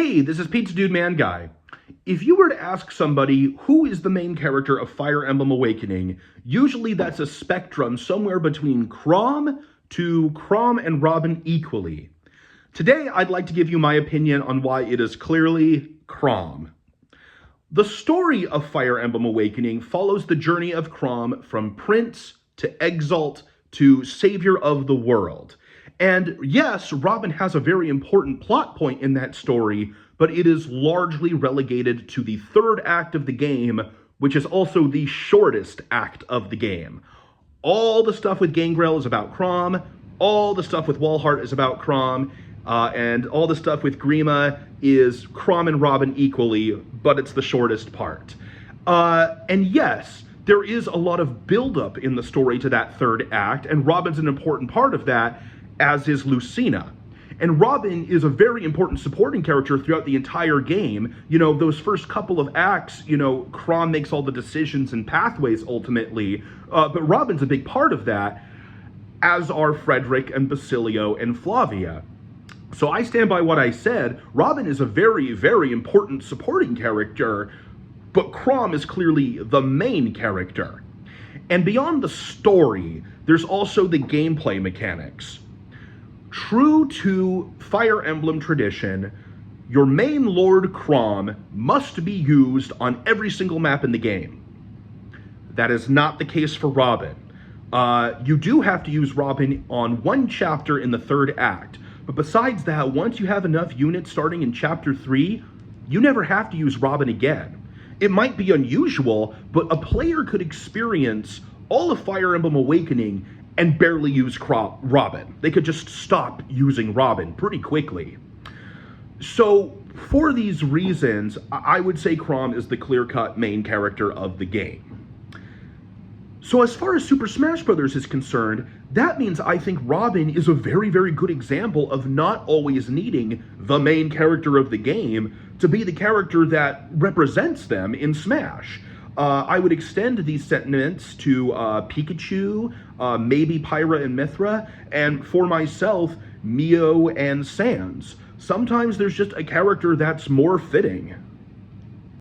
Hey, this is Pizza Dude Man Guy. If you were to ask somebody who is the main character of Fire Emblem Awakening, usually that's a spectrum somewhere between Chrom to Chrom and Robin equally. Today, I'd like to give you my opinion on why it is clearly Chrom. The story of Fire Emblem Awakening follows the journey of Chrom from Prince to Exalt to Savior of the World. And yes, Robin has a very important plot point in that story, but it is largely relegated to the third act of the game, which is also the shortest act of the game. All the stuff with Gangrel is about Chrom, all the stuff with Walhart is about Chrom, and all the stuff with Grima is Chrom and Robin equally, but it's the shortest part. And yes, there is a lot of buildup in the story to that third act, and Robin's an important part of that, as is Lucina. And Robin is a very important supporting character throughout the entire game. You know, those first couple of acts, Chrom makes all the decisions and pathways ultimately, but Robin's a big part of that, as are Frederick and Basilio and Flavia. So I stand by what I said. Robin is a very, very important supporting character, but Chrom is clearly the main character. And beyond the story, there's also the gameplay mechanics. True to Fire Emblem tradition, your main Lord Chrom must be used on every single map in the game. That is not the case for Robin. You do have to use Robin on one chapter in the third act, but besides that, once you have enough units starting in chapter 3, you never have to use Robin again. It might be unusual, but a player could experience all of Fire Emblem Awakening and barely use Robin. They could just stop using Robin pretty quickly. So for these reasons, I would say Chrom is the clear-cut main character of the game. So as far as Super Smash Bros. Is concerned, that means I think Robin is a very, very good example of not always needing the main character of the game to be the character that represents them in Smash. I would extend these sentiments to Pikachu, maybe Pyra and Mithra, and for myself, Mio and Sans. Sometimes there's just a character that's more fitting.